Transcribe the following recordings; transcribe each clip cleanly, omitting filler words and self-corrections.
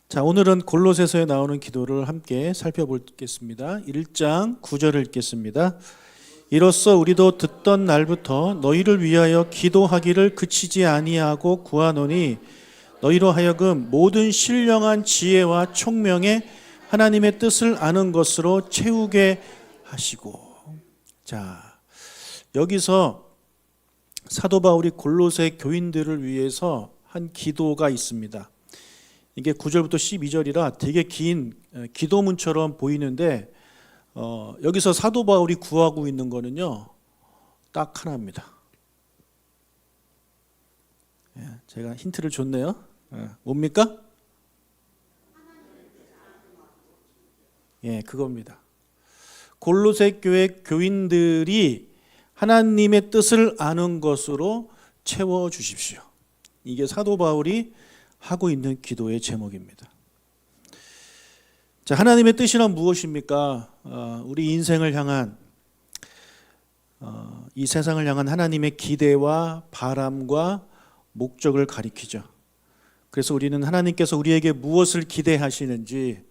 자, 오늘은 골로새서에 나오는 기도를 함께 살펴보겠습니다. 1장 9절을 읽겠습니다. 이로써 우리도 듣던 날부터 너희를 위하여 기도하기를 그치지 아니하고 구하노니 너희로 하여금 모든 신령한 지혜와 총명에 하나님의 뜻을 아는 것으로 채우게 하시고. 자, 여기서 사도 바울이 골로새 교인들을 위해서 한 기도가 있습니다. 이게 9절부터 12절이라 되게 긴 기도문처럼 보이는데 여기서 사도 바울이 구하고 있는 거는요, 딱 하나입니다. 제가 힌트를 줬네요. 뭡니까? 그겁니다. 골로새 교회 교인들이 하나님의 뜻을 아는 것으로 채워주십시오. 이게 사도 바울이 하고 있는 기도의 제목입니다. 자, 하나님의 뜻이란 무엇입니까? 우리 인생을 향한 이 세상을 향한 하나님의 기대와 바람과 목적을 가리키죠. 그래서 우리는 하나님께서 우리에게 무엇을 기대하시는지,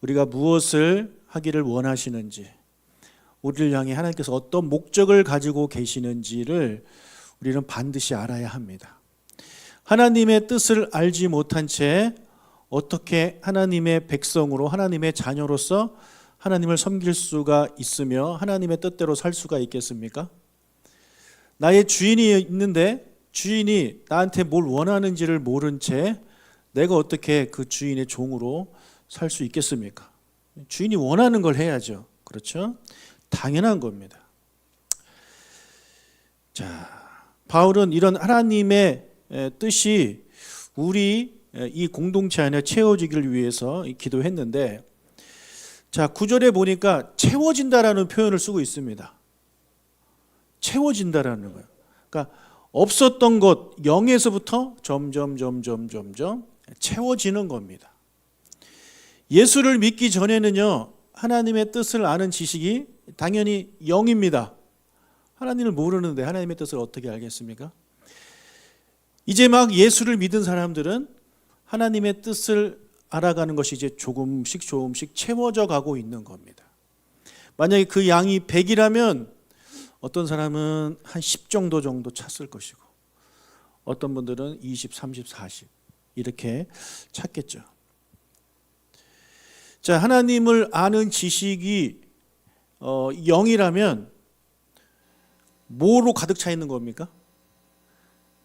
우리가 무엇을 하기를 원하시는지, 우리를 향해 하나님께서 어떤 목적을 가지고 계시는지를 우리는 반드시 알아야 합니다. 하나님의 뜻을 알지 못한 채 어떻게 하나님의 백성으로, 하나님의 자녀로서 하나님을 섬길 수가 있으며 하나님의 뜻대로 살 수가 있겠습니까? 나의 주인이 있는데 주인이 나한테 뭘 원하는지를 모른 채 내가 어떻게 그 주인의 종으로 살 수 있겠습니까? 주인이 원하는 걸 해야죠. 그렇죠? 당연한 겁니다. 자, 바울은 이런 하나님의 뜻이 우리 이 공동체 안에 채워지기를 위해서 기도했는데, 자, 9절에 보니까 채워진다라는 표현을 쓰고 있습니다. 채워진다라는 거예요. 그러니까 없었던 것 0에서부터 점점 채워지는 겁니다. 예수를 믿기 전에는요, 하나님의 뜻을 아는 지식이 당연히 0입니다. 하나님을 모르는데 하나님의 뜻을 어떻게 알겠습니까? 이제 막 예수를 믿은 사람들은 하나님의 뜻을 알아가는 것이 이제 조금씩 채워져 가고 있는 겁니다. 만약에 그 양이 100이라면 어떤 사람은 한 10 정도 찾을 것이고, 어떤 분들은 20, 30, 40 이렇게 찾겠죠. 자, 하나님을 아는 지식이 0이라면 뭐로 가득 차 있는 겁니까?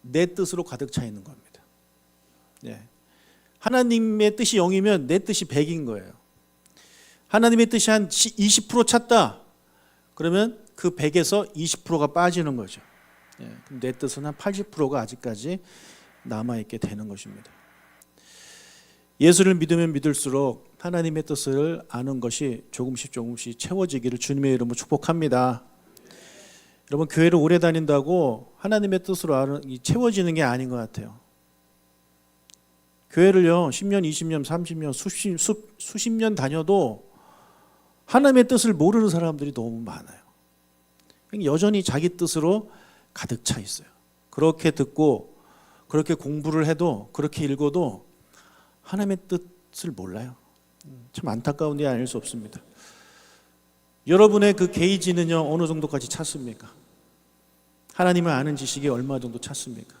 내 뜻으로 가득 차 있는 겁니다. 하나님의 뜻이 0이면 내 뜻이 100인 거예요. 하나님의 뜻이 한 20% 찼다. 그러면 그 100에서 20%가 빠지는 거죠. 그럼 내 뜻은 한 80%가 아직까지 남아있게 되는 것입니다. 예수를 믿으면 믿을수록 하나님의 뜻을 아는 것이 조금씩 채워지기를 주님의 이름으로 축복합니다. 여러분, 교회를 오래 다닌다고 하나님의 뜻으로 채워지는 게 아닌 것 같아요. 교회를요 10년, 20년, 30년, 수십 년 다녀도 하나님의 뜻을 모르는 사람들이 너무 많아요. 여전히 자기 뜻으로 가득 차 있어요. 그렇게 듣고 그렇게 공부를 해도, 그렇게 읽어도 하나님의 뜻을 몰라요. 참 안타까운 일 아닐 수 없습니다. 여러분의 그 게이지는요 어느 정도까지 찼습니까? 하나님을 아는 지식이 얼마 정도 찼습니까?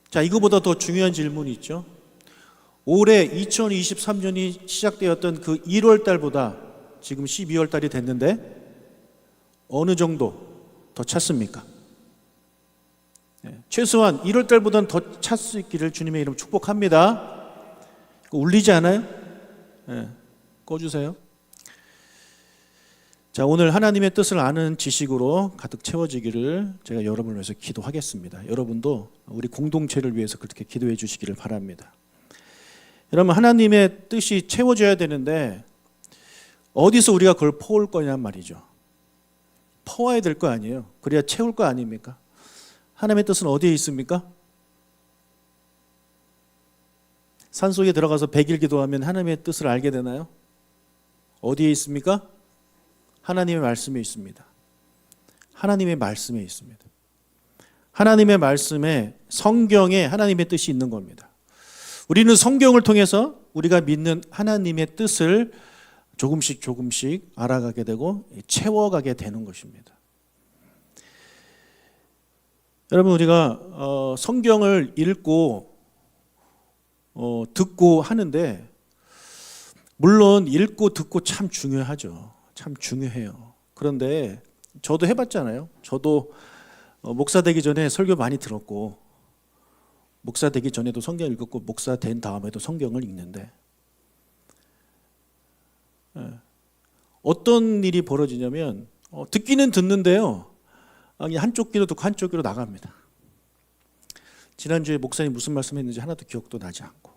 자, 이거보다 더 중요한 질문이 있죠. 올해 2023년이 시작되었던 그 1월 달보다 지금 12월 달이 됐는데 어느 정도 더 찼습니까? 최소한 1월 달보다는 더 찰 수 있기를 주님의 이름 축복합니다. 울리지 않아요? 꺼주세요. 자, 오늘 하나님의 뜻을 아는 지식으로 가득 채워지기를 제가 여러분을 위해서 기도하겠습니다. 여러분도 우리 공동체를 위해서 그렇게 기도해 주시기를 바랍니다. 여러분, 하나님의 뜻이 채워져야 되는데 어디서 우리가 그걸 퍼올 거냔 말이죠. 퍼와야 될 거 아니에요. 그래야 채울 거 아닙니까? 하나님의 뜻은 어디에 있습니까? 산속에 들어가서 100일 기도하면 하나님의 뜻을 알게 되나요? 어디에 있습니까? 하나님의 말씀에 있습니다. 하나님의 말씀에 있습니다. 하나님의 말씀에, 성경에 하나님의 뜻이 있는 겁니다. 우리는 성경을 통해서 우리가 믿는 하나님의 뜻을 조금씩 조금씩 알아가게 되고 채워가게 되는 것입니다. 여러분, 우리가 성경을 읽고 듣고 하는데, 물론 읽고 듣고 참 중요하죠. 참 중요해요. 그런데 저도 해봤잖아요. 저도 목사 되기 전에 설교 많이 들었고, 목사 되기 전에도 성경 읽었고, 목사 된 다음에도 성경을 읽는데, 어떤 일이 벌어지냐면 듣기는 듣는데요, 한쪽 귀로 듣고 한쪽 귀로 나갑니다. 지난주에 목사님 무슨 말씀했는지 하나도 기억도 나지 않고,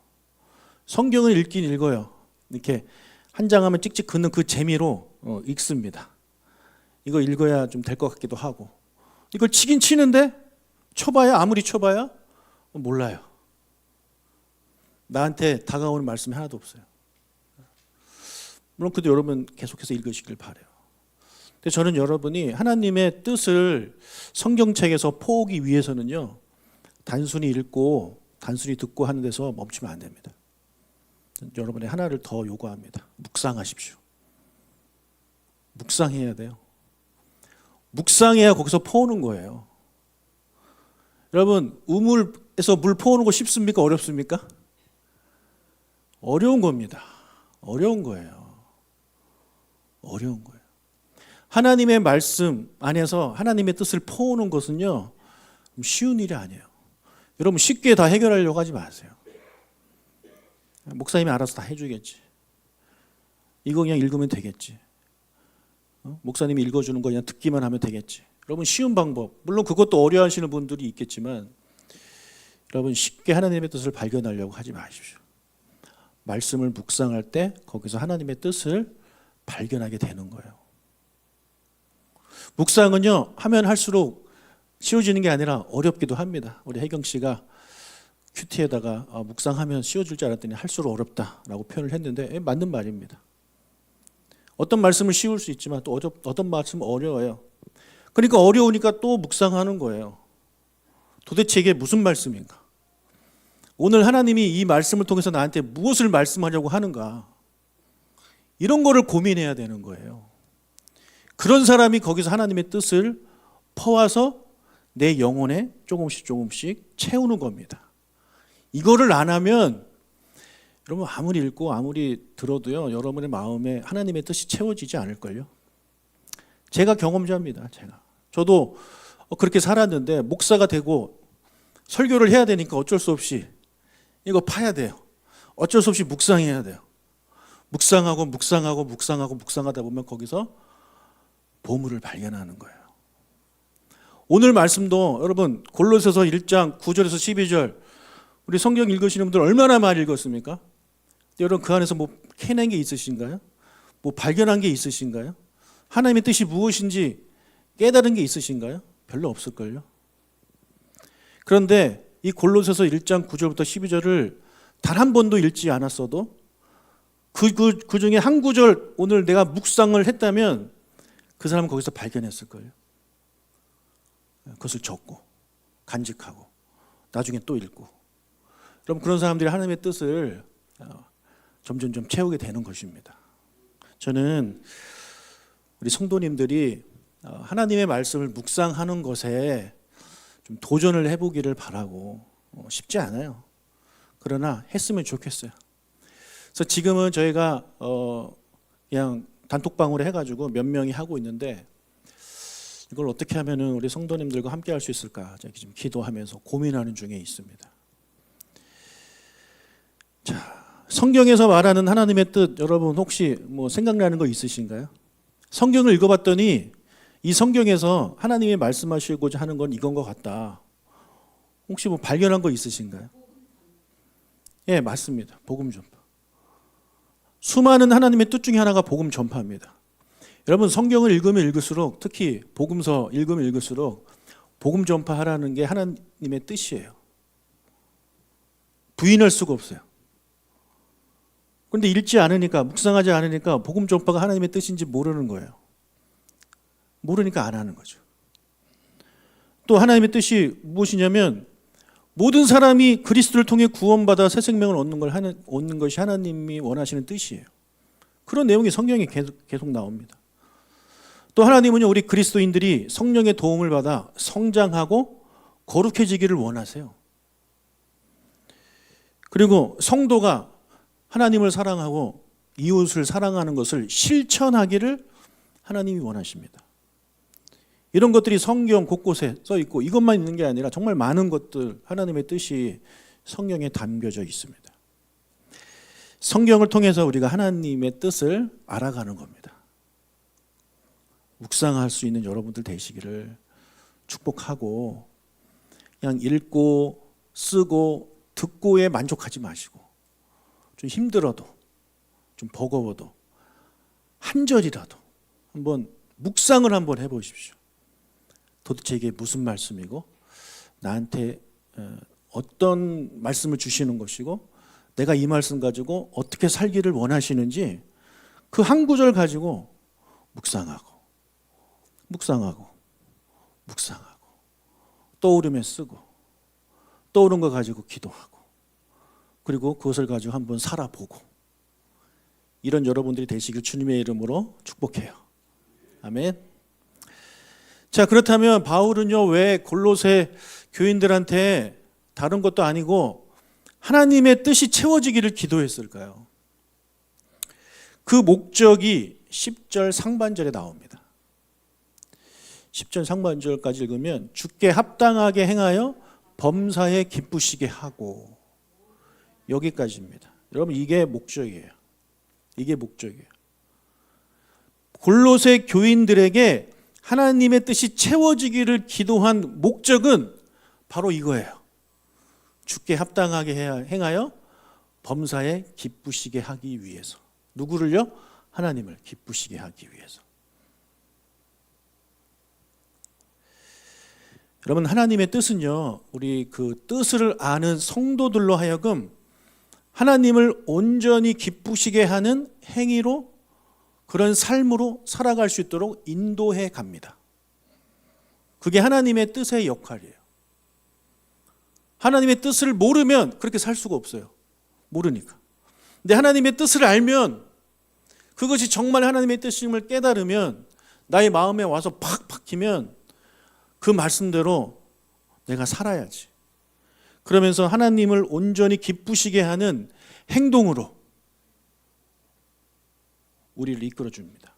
성경을 읽긴 읽어요. 이렇게 한 장 하면 찍찍 긋는 그 재미로 읽습니다. 이거 읽어야 좀 될 것 같기도 하고, 이걸 치긴 치는데 쳐봐야, 아무리 쳐봐야 몰라요. 나한테 다가오는 말씀이 하나도 없어요. 물론 그래도 여러분 계속해서 읽으시길 바라요. 근데 저는 여러분이 하나님의 뜻을 성경책에서 포오기 위해서는요, 단순히 읽고 단순히 듣고 하는 데서 멈추면 안 됩니다. 여러분의 하나를 더 요구합니다. 묵상하십시오. 묵상해야 돼요. 묵상해야 거기서 퍼오는 거예요. 여러분, 우물에서 물 퍼오는 거 쉽습니까? 어렵습니까? 어려운 겁니다. 어려운 거예요. 어려운 거예요. 하나님의 말씀 안에서 하나님의 뜻을 퍼오는 것은요, 쉬운 일이 아니에요. 여러분, 쉽게 다 해결하려고 하지 마세요. 목사님이 알아서 다 해주겠지. 이거 그냥 읽으면 되겠지. 목사님이 읽어주는 거 그냥 듣기만 하면 되겠지. 여러분, 쉬운 방법, 물론 그것도 어려워하시는 분들이 있겠지만, 여러분 쉽게 하나님의 뜻을 발견하려고 하지 마십시오. 말씀을 묵상할 때 거기서 하나님의 뜻을 발견하게 되는 거예요. 묵상은요, 하면 할수록 쉬워지는 게 아니라 어렵기도 합니다. 우리 혜경 씨가 큐티에다가 묵상하면 쉬워질 줄 알았더니 할수록 어렵다라고 표현을 했는데, 맞는 말입니다. 어떤 말씀은 쉬울 수 있지만 또 어떤 말씀은 어려워요. 그러니까 어려우니까 또 묵상하는 거예요. 도대체 이게 무슨 말씀인가? 오늘 하나님이 이 말씀을 통해서 나한테 무엇을 말씀하려고 하는가? 이런 거를 고민해야 되는 거예요. 그런 사람이 거기서 하나님의 뜻을 퍼와서 내 영혼에 조금씩 조금씩 채우는 겁니다. 이거를 안 하면 여러분 아무리 읽고 아무리 들어도요, 여러분의 마음에 하나님의 뜻이 채워지지 않을걸요. 제가 경험자입니다. 저도 그렇게 살았는데, 목사가 되고 설교를 해야 되니까 어쩔 수 없이 이거 파야 돼요. 어쩔 수 없이 묵상해야 돼요. 묵상하다 보면 거기서 보물을 발견하는 거예요. 오늘 말씀도 여러분 골로새서 1장 9절에서 12절, 우리 성경 읽으시는 분들 얼마나 많이 읽었습니까? 여러분 그 안에서 뭐 캐낸 게 있으신가요? 뭐 발견한 게 있으신가요? 하나님의 뜻이 무엇인지 깨달은 게 있으신가요? 별로 없을걸요. 그런데 이 골로새서 1장 9절부터 12절을 단 한 번도 읽지 않았어도 그 중에 한 구절 오늘 내가 묵상을 했다면 그 사람은 거기서 발견했을 거예요. 그것을 적고 간직하고 나중에 또 읽고. 여러분 그런 사람들이 하나님의 뜻을 점점 채우게 되는 것입니다. 저는 우리 성도님들이 하나님의 말씀을 묵상하는 것에 좀 도전을 해보기를 바라고, 쉽지 않아요. 그러나 했으면 좋겠어요. 그래서 지금은 저희가 그냥 단톡방으로 해가지고 몇 명이 하고 있는데, 이걸 어떻게 하면은 우리 성도님들과 함께 할 수 있을까 지금 기도하면서 고민하는 중에 있습니다. 자, 성경에서 말하는 하나님의 뜻, 여러분 혹시 뭐 생각나는 거 있으신가요? 성경을 읽어봤더니 이 성경에서 하나님이 말씀하시고자 하는 건 이건 것 같다. 혹시 뭐 발견한 거 있으신가요? 예, 맞습니다. 복음 전파. 수많은 하나님의 뜻 중에 하나가 복음 전파입니다. 여러분 성경을 읽으면 읽을수록, 특히 복음서 읽으면 읽을수록 복음 전파하라는 게 하나님의 뜻이에요. 부인할 수가 없어요. 그런데 읽지 않으니까, 묵상하지 않으니까 복음 전파가 하나님의 뜻인지 모르는 거예요. 모르니까 안 하는 거죠. 또 하나님의 뜻이 무엇이냐면, 모든 사람이 그리스도를 통해 구원받아 새 생명을 얻는 것이 하나님이 원하시는 뜻이에요. 그런 내용이 성경에 계속 나옵니다. 또 하나님은요, 우리 그리스도인들이 성령의 도움을 받아 성장하고 거룩해지기를 원하세요. 그리고 성도가 하나님을 사랑하고 이웃을 사랑하는 것을 실천하기를 하나님이 원하십니다. 이런 것들이 성경 곳곳에 써 있고 이것만 있는 게 아니라 정말 많은 것들, 하나님의 뜻이 성경에 담겨져 있습니다. 성경을 통해서 우리가 하나님의 뜻을 알아가는 겁니다. 묵상할 수 있는 여러분들 되시기를 축복하고, 그냥 읽고 쓰고 듣고에 만족하지 마시고, 좀 힘들어도 좀 버거워도 한 절이라도 한번 묵상을 한번 해보십시오. 도대체 이게 무슨 말씀이고 나한테 어떤 말씀을 주시는 것이고 내가 이 말씀 가지고 어떻게 살기를 원하시는지 그 한 구절 가지고 묵상하고 떠오르며 쓰고 떠오른 거 가지고 기도하고 그리고 그것을 가지고 한번 살아보고, 이런 여러분들이 되시길 주님의 이름으로 축복해요. 아멘. 자, 그렇다면 바울은요, 왜 골로새 교인들한테 다른 것도 아니고 하나님의 뜻이 채워지기를 기도했을까요? 그 목적이 10절 상반절에 나옵니다. 10절 상반절까지 읽으면 주께 합당하게 행하여 범사에 기쁘시게 하고, 여기까지입니다. 여러분, 이게 목적이에요. 골로새 교인들에게 하나님의 뜻이 채워지기를 기도한 목적은 바로 이거예요. 주께 합당하게 행하여 범사에 기쁘시게 하기 위해서. 누구를요? 하나님을 기쁘시게 하기 위해서. 여러분, 하나님의 뜻은요, 우리 그 뜻을 아는 성도들로 하여금 하나님을 온전히 기쁘시게 하는 행위로, 그런 삶으로 살아갈 수 있도록 인도해 갑니다. 그게 하나님의 뜻의 역할이에요. 하나님의 뜻을 모르면 그렇게 살 수가 없어요. 모르니까. 근데 하나님의 뜻을 알면, 그것이 정말 하나님의 뜻임을 깨달으면, 나의 마음에 와서 팍 박히면 그 말씀대로 내가 살아야지. 그러면서 하나님을 온전히 기쁘시게 하는 행동으로 우리를 이끌어 줍니다.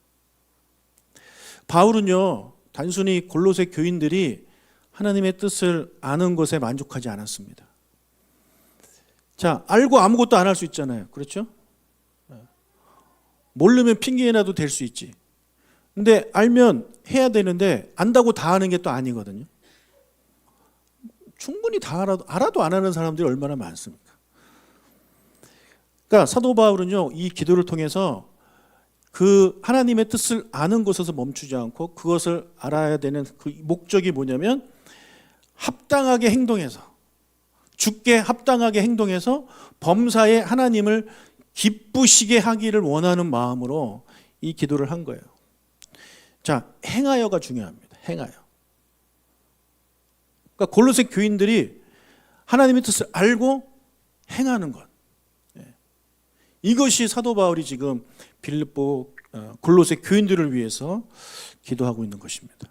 바울은요, 단순히 골로새 교인들이 하나님의 뜻을 아는 것에 만족하지 않았습니다. 자, 알고 아무것도 안 할 수 있잖아요. 그렇죠? 모르면 핑계라도 될 수 있지. 근데 알면 해야 되는데 안다고 다 하는 게 또 아니거든요. 충분히 다 알아도 안 하는 사람들이 얼마나 많습니까? 그러니까 사도 바울은요, 이 기도를 통해서 그 하나님의 뜻을 아는 것에서 멈추지 않고 그것을 알아야 되는 그 목적이 뭐냐면, 합당하게 행동해서, 주께 합당하게 행동해서 범사에 하나님을 기쁘시게 하기를 원하는 마음으로 이 기도를 한 거예요. 자, 행하여가 중요합니다. 행하여. 그러니까 골로새 교인들이 하나님의 뜻을 알고 행하는 것. 이것이 사도 바울이 지금 빌립보 골로새 교인들을 위해서 기도하고 있는 것입니다.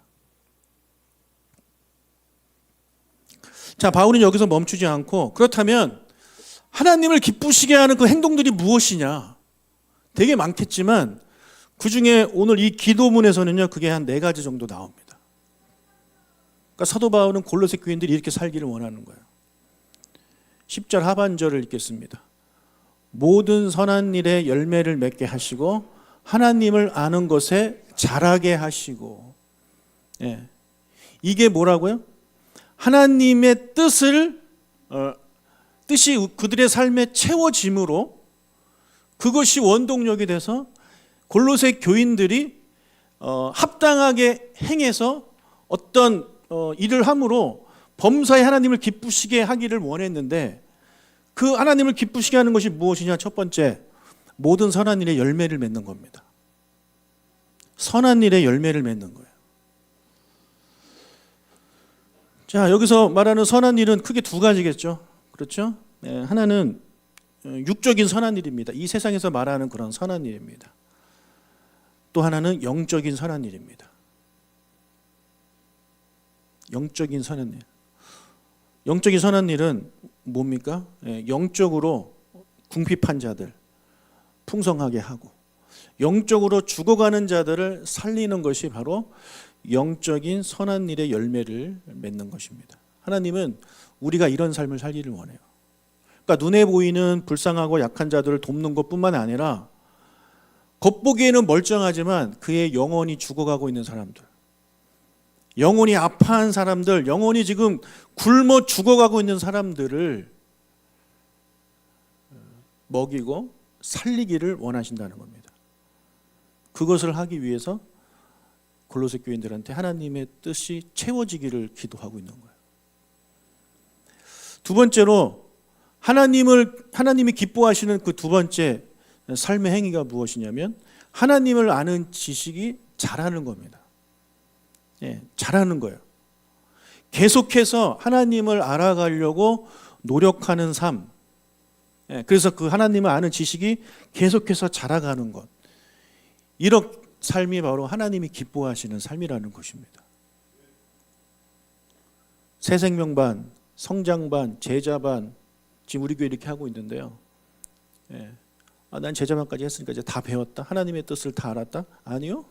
자, 바울은 여기서 멈추지 않고, 그렇다면 하나님을 기쁘시게 하는 그 행동들이 무엇이냐? 되게 많겠지만 그 중에 오늘 이 기도문에서는요, 그게 한 4가지 정도 나옵니다. 그러니까 사도 바울은 골로새 교인들이 이렇게 살기를 원하는 거예요. 10절 하반절을 읽겠습니다. 모든 선한 일에 열매를 맺게 하시고 하나님을 아는 것에 자라게 하시고. 이게 뭐라고요? 하나님의 뜻이 그들의 삶에 채워짐으로, 그것이 원동력이 돼서 골로새 교인들이 합당하게 행해서 어떤 일을 함으로 범사에 하나님을 기쁘시게 하기를 원했는데, 그 하나님을 기쁘시게 하는 것이 무엇이냐? 첫 번째, 모든 선한 일에 열매를 맺는 겁니다. 선한 일에 열매를 맺는 거예요. 자, 여기서 말하는 선한 일은 크게 두 가지겠죠. 그렇죠? 네, 하나는 육적인 선한 일입니다. 이 세상에서 말하는 그런 선한 일입니다. 또 하나는 영적인 선한 일입니다. 영적인 선한 일. 영적인 선한 일은 뭡니까? 영적으로 궁핍한 자들 풍성하게 하고 영적으로 죽어가는 자들을 살리는 것이 바로 영적인 선한 일의 열매를 맺는 것입니다. 하나님은 우리가 이런 삶을 살기를 원해요. 그러니까 눈에 보이는 불쌍하고 약한 자들을 돕는 것뿐만 아니라 겉보기에는 멀쩡하지만 그의 영혼이 죽어가고 있는 사람들, 영혼이 아파한 사람들, 영혼이 지금 굶어 죽어가고 있는 사람들을 먹이고 살리기를 원하신다는 겁니다. 그것을 하기 위해서 골로새 교인들한테 하나님의 뜻이 채워지기를 기도하고 있는 거예요. 두 번째로 하나님이 기뻐하시는 그 두 번째 삶의 행위가 무엇이냐면 하나님을 아는 지식이 자라는 겁니다. 자라는 거예요. 계속해서 하나님을 알아가려고 노력하는 삶. 그래서 그 하나님을 아는 지식이 계속해서 자라가는 것. 이런 삶이 바로 하나님이 기뻐하시는 삶이라는 것입니다. 새생명반, 성장반, 제자반, 지금 우리 교회 이렇게 하고 있는데요. 난 제자반까지 했으니까 이제 다 배웠다. 하나님의 뜻을 다 알았다? 아니요.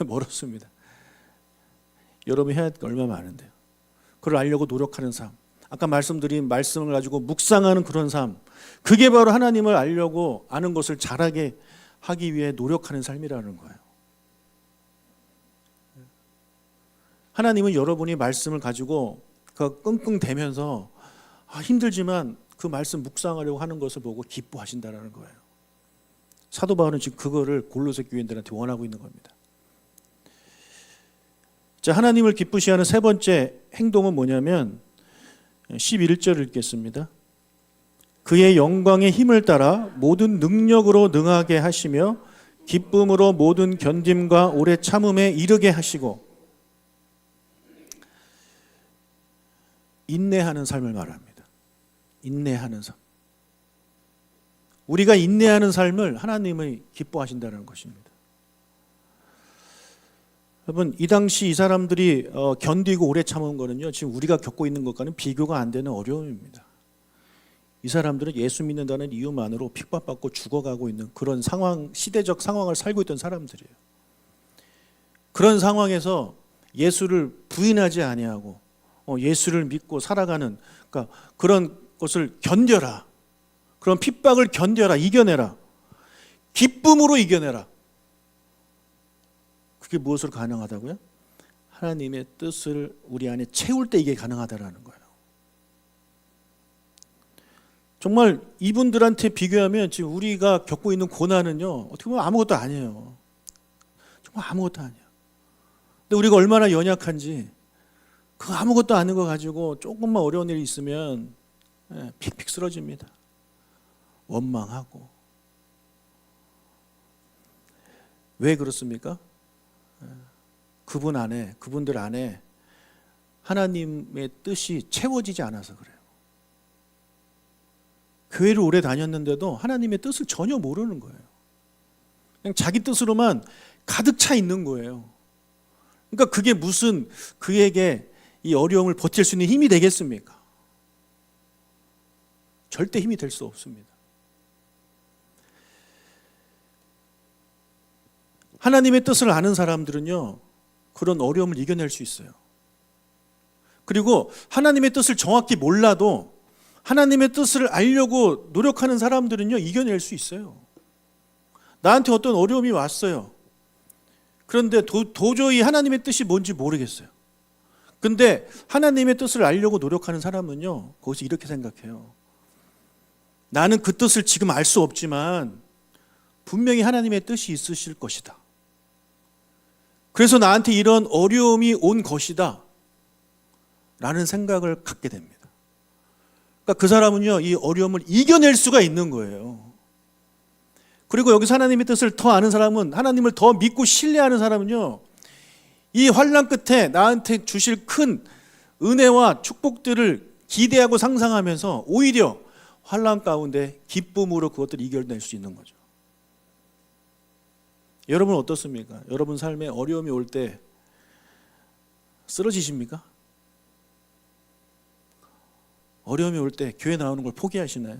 멀었습니다. 여러분이 해야 할 게 얼마나 많은데요. 그걸 알려고 노력하는 삶. 아까 말씀드린 말씀을 가지고 묵상하는 그런 삶. 그게 바로 하나님을 알려고 아는 것을 잘하게 하기 위해 노력하는 삶이라는 거예요. 하나님은 여러분이 말씀을 가지고 끙끙대면서 힘들지만 그 말씀 묵상하려고 하는 것을 보고 기뻐하신다는 거예요. 사도 바울은 지금 그거를 골로새 교인들한테 원하고 있는 겁니다. 자, 하나님을 기쁘시하는 세 번째 행동은 뭐냐면 11절을 읽겠습니다. 그의 영광의 힘을 따라 모든 능력으로 능하게 하시며 기쁨으로 모든 견딤과 오래 참음에 이르게 하시고. 인내하는 삶을 말합니다. 인내하는 삶. 우리가 인내하는 삶을 하나님이 기뻐하신다는 것입니다. 여러분, 이 당시 이 사람들이 견디고 오래 참은 거는요, 지금 우리가 겪고 있는 것과는 비교가 안 되는 어려움입니다. 이 사람들은 예수 믿는다는 이유만으로 핍박받고 죽어가고 있는 그런 상황, 시대적 상황을 살고 있던 사람들이에요. 그런 상황에서 예수를 부인하지 아니하고 예수를 믿고 살아가는, 그러니까 그런 것을 견뎌라. 그런 핍박을 견뎌라. 이겨내라. 기쁨으로 이겨내라. 그게 무엇으로 가능하다고요? 하나님의 뜻을 우리 안에 채울 때 이게 가능하다라는 거예요. 정말 이분들한테 비교하면 지금 우리가 겪고 있는 고난은요, 어떻게 보면 아무것도 아니에요. 정말 아무것도 아니에요. 근데 우리가 얼마나 연약한지 그 아무것도 아닌 거 가지고 조금만 어려운 일이 있으면 픽픽 쓰러집니다. 원망하고. 왜 그렇습니까? 그분들 안에 하나님의 뜻이 채워지지 않아서 그래요. 교회를 오래 다녔는데도 하나님의 뜻을 전혀 모르는 거예요. 그냥 자기 뜻으로만 가득 차 있는 거예요. 그러니까 그게 무슨 그에게 이 어려움을 버틸 수 있는 힘이 되겠습니까? 절대 힘이 될 수 없습니다. 하나님의 뜻을 아는 사람들은요, 그런 어려움을 이겨낼 수 있어요. 그리고 하나님의 뜻을 정확히 몰라도 하나님의 뜻을 알려고 노력하는 사람들은요, 이겨낼 수 있어요. 나한테 어떤 어려움이 왔어요. 그런데 도저히 하나님의 뜻이 뭔지 모르겠어요. 근데 하나님의 뜻을 알려고 노력하는 사람은요, 거기서 이렇게 생각해요. 나는 그 뜻을 지금 알 수 없지만 분명히 하나님의 뜻이 있으실 것이다. 그래서 나한테 이런 어려움이 온 것이다 라는 생각을 갖게 됩니다. 그러니까 그 사람은요, 이 어려움을 이겨낼 수가 있는 거예요. 그리고 여기서 하나님의 뜻을 더 아는 사람은, 하나님을 더 믿고 신뢰하는 사람은요, 이 환난 끝에 나한테 주실 큰 은혜와 축복들을 기대하고 상상하면서 오히려 환난 가운데 기쁨으로 그것들을 이겨낼 수 있는 거죠. 여러분 어떻습니까? 여러분 삶에 어려움이 올 때 쓰러지십니까? 어려움이 올 때 교회 나오는 걸 포기하시나요?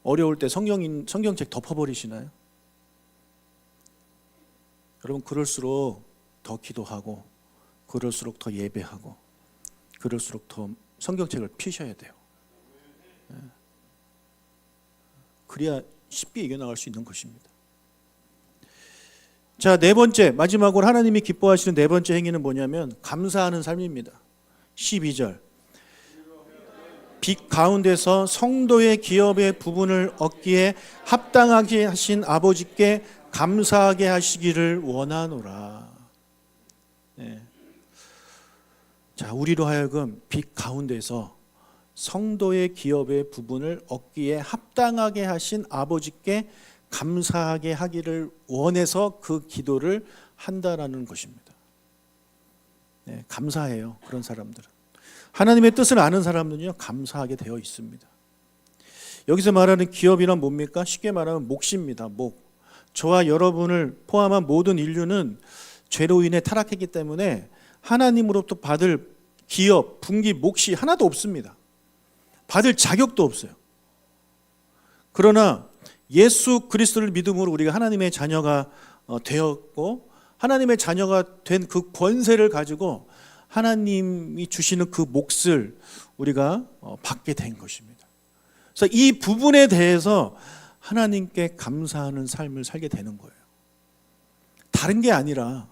어려울 때 성경책 덮어버리시나요? 여러분 그럴수록 더 기도하고 그럴수록 더 예배하고 그럴수록 더 성경책을 펴셔야 돼요. 그래야 쉽게 이겨나갈 수 있는 것입니다. 자, 네 번째, 마지막으로 하나님이 기뻐하시는 네 번째 행위는 뭐냐면 감사하는 삶입니다. 12절, 빛 가운데서 성도의 기업의 부분을 얻기에 합당하게 하신 아버지께 감사하게 하시기를 원하노라. 네. 자, 우리로 하여금 빛 가운데서 성도의 기업의 부분을 얻기에 합당하게 하신 아버지께 감사하게 하기를 원해서 그 기도를 한다라는 것입니다. 네, 감사해요. 그런 사람들은. 하나님의 뜻을 아는 사람들은요, 감사하게 되어 있습니다. 여기서 말하는 기업이란 뭡니까? 쉽게 말하면 몫입니다. 목. 저와 여러분을 포함한 모든 인류는 죄로 인해 타락했기 때문에 하나님으로부터 받을 기업, 분기, 몫이 하나도 없습니다. 받을 자격도 없어요. 그러나 예수 그리스도를 믿음으로 우리가 하나님의 자녀가 되었고 하나님의 자녀가 된 그 권세를 가지고 하나님이 주시는 그 몫을 우리가 받게 된 것입니다. 그래서 이 부분에 대해서 하나님께 감사하는 삶을 살게 되는 거예요. 다른 게 아니라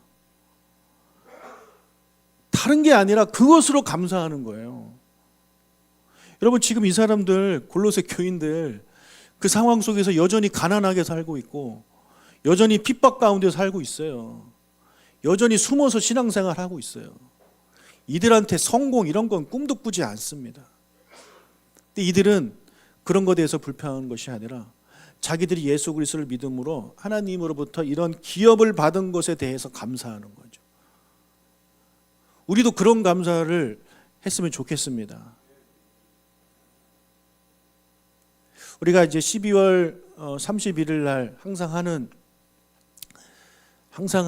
그것으로 감사하는 거예요. 여러분 지금 이 사람들 골로새 교인들 그 상황 속에서 여전히 가난하게 살고 있고 여전히 핍박 가운데 살고 있어요. 여전히 숨어서 신앙생활 하고 있어요. 이들한테 성공 이런 건 꿈도 꾸지 않습니다. 근데 이들은 그런 것에 대해서 불평하는 것이 아니라 자기들이 예수 그리스도를 믿음으로 하나님으로부터 이런 기업을 받은 것에 대해서 감사하는 거죠. 우리도 그런 감사를 했으면 좋겠습니다. 우리가 이제 12월 31일 날 항상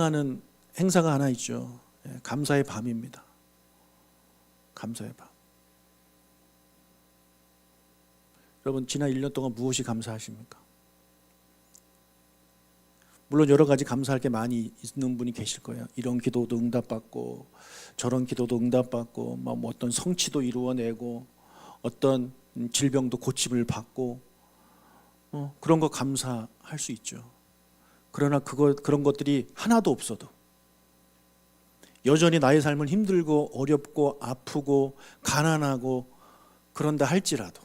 하는 행사가 하나 있죠. 감사의 밤입니다. 감사의 밤. 여러분 지난 1년 동안 무엇이 감사하십니까? 물론 여러 가지 감사할 게 많이 있는 분이 계실 거예요. 이런 기도도 응답받고 저런 기도도 응답받고 뭐 어떤 성취도 이루어내고 어떤 질병도 고침을 받고 그런 거 감사할 수 있죠. 그러나 그런 것들이 하나도 없어도 여전히 나의 삶은 힘들고 어렵고 아프고 가난하고 그런다 할지라도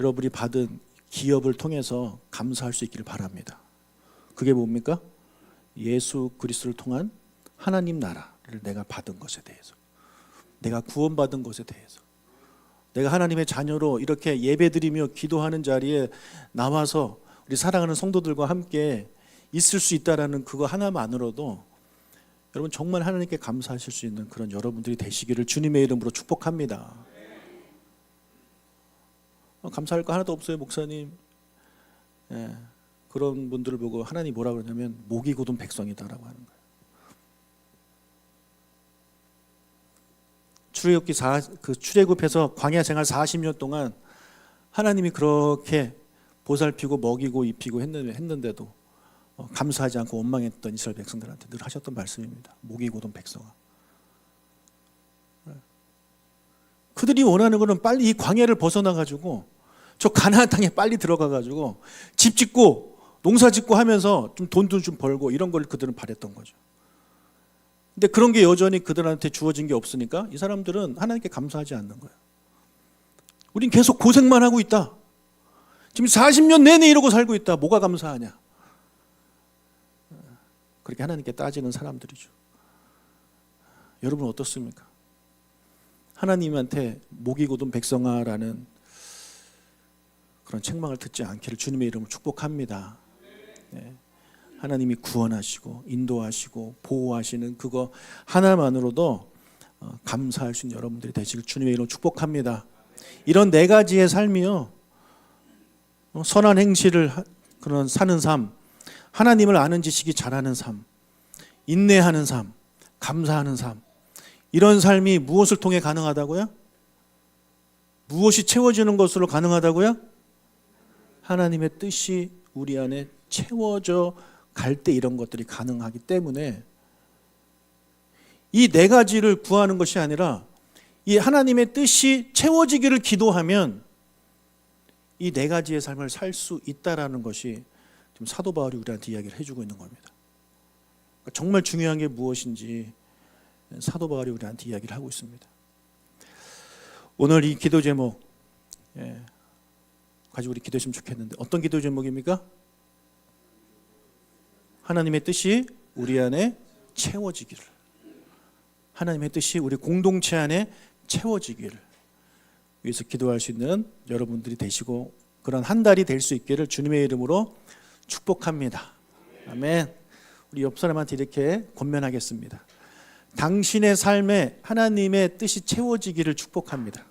여러분이 받은 기업을 통해서 감사할 수 있기를 바랍니다. 그게 뭡니까? 예수 그리스도를 통한 하나님 나라를 내가 받은 것에 대해서, 내가 구원받은 것에 대해서, 내가 하나님의 자녀로 이렇게 예배드리며 기도하는 자리에 나와서 우리 사랑하는 성도들과 함께 있을 수 있다라는 그거 하나만으로도 여러분 정말 하나님께 감사하실 수 있는 그런 여러분들이 되시기를 주님의 이름으로 축복합니다. 감사할 거 하나도 없어요, 목사님. 그런 분들을 보고 하나님 뭐라 그러냐면 목이 곧은 백성이다라고 하는 거예요. 출애굽해서 광야 생활 40년 동안 하나님이 그렇게 보살피고 먹이고 입히고 했는데도 감사하지 않고 원망했던 이스라엘 백성들한테 늘 하셨던 말씀입니다. 목이 곧은 백성아. 그들이 원하는 것은 빨리 이 광야를 벗어나가지고 저 가나안 땅에 빨리 들어가가지고 집 짓고 농사 짓고 하면서 좀 돈도 좀 벌고 이런 걸 그들은 바랬던 거죠. 근데 그런 게 여전히 그들한테 주어진 게 없으니까 이 사람들은 하나님께 감사하지 않는 거예요. 우린 계속 고생만 하고 있다. 지금 40년 내내 이러고 살고 있다. 뭐가 감사하냐. 그렇게 하나님께 따지는 사람들이죠. 여러분 어떻습니까? 하나님한테 목이 곧은 백성아라는 그런 책망을 듣지 않기를 주님의 이름으로 축복합니다. 네. 하나님이 구원하시고 인도하시고 보호하시는 그거 하나만으로도 감사할 수 있는 여러분들이 되시길 주님의 이름으로 축복합니다. 이런 네 가지의 삶이요, 선한 행실을 그런 사는 삶, 하나님을 아는 지식이 잘하는 삶, 인내하는 삶, 감사하는 삶, 이런 삶이 무엇을 통해 가능하다고요? 무엇이 채워지는 것으로 가능하다고요? 하나님의 뜻이 우리 안에 채워져 갈 때 이런 것들이 가능하기 때문에 이 네 가지를 구하는 것이 아니라 이 하나님의 뜻이 채워지기를 기도하면 이 네 가지의 삶을 살 수 있다라는 것이 지금 사도 바울이 우리한테 이야기를 해주고 있는 겁니다. 그러니까 정말 중요한 게 무엇인지 사도 바울이 우리한테 이야기를 하고 있습니다. 오늘 이 기도 제목 가지고 우리 기도했으면 좋겠는데 어떤 기도 제목입니까? 하나님의 뜻이 우리 안에 채워지기를, 하나님의 뜻이 우리 공동체 안에 채워지기를 위해서 기도할 수 있는 여러분들이 되시고 그런 한 달이 될 수 있기를 주님의 이름으로 축복합니다. 아멘. 우리 옆 사람한테 이렇게 권면하겠습니다. 당신의 삶에 하나님의 뜻이 채워지기를 축복합니다.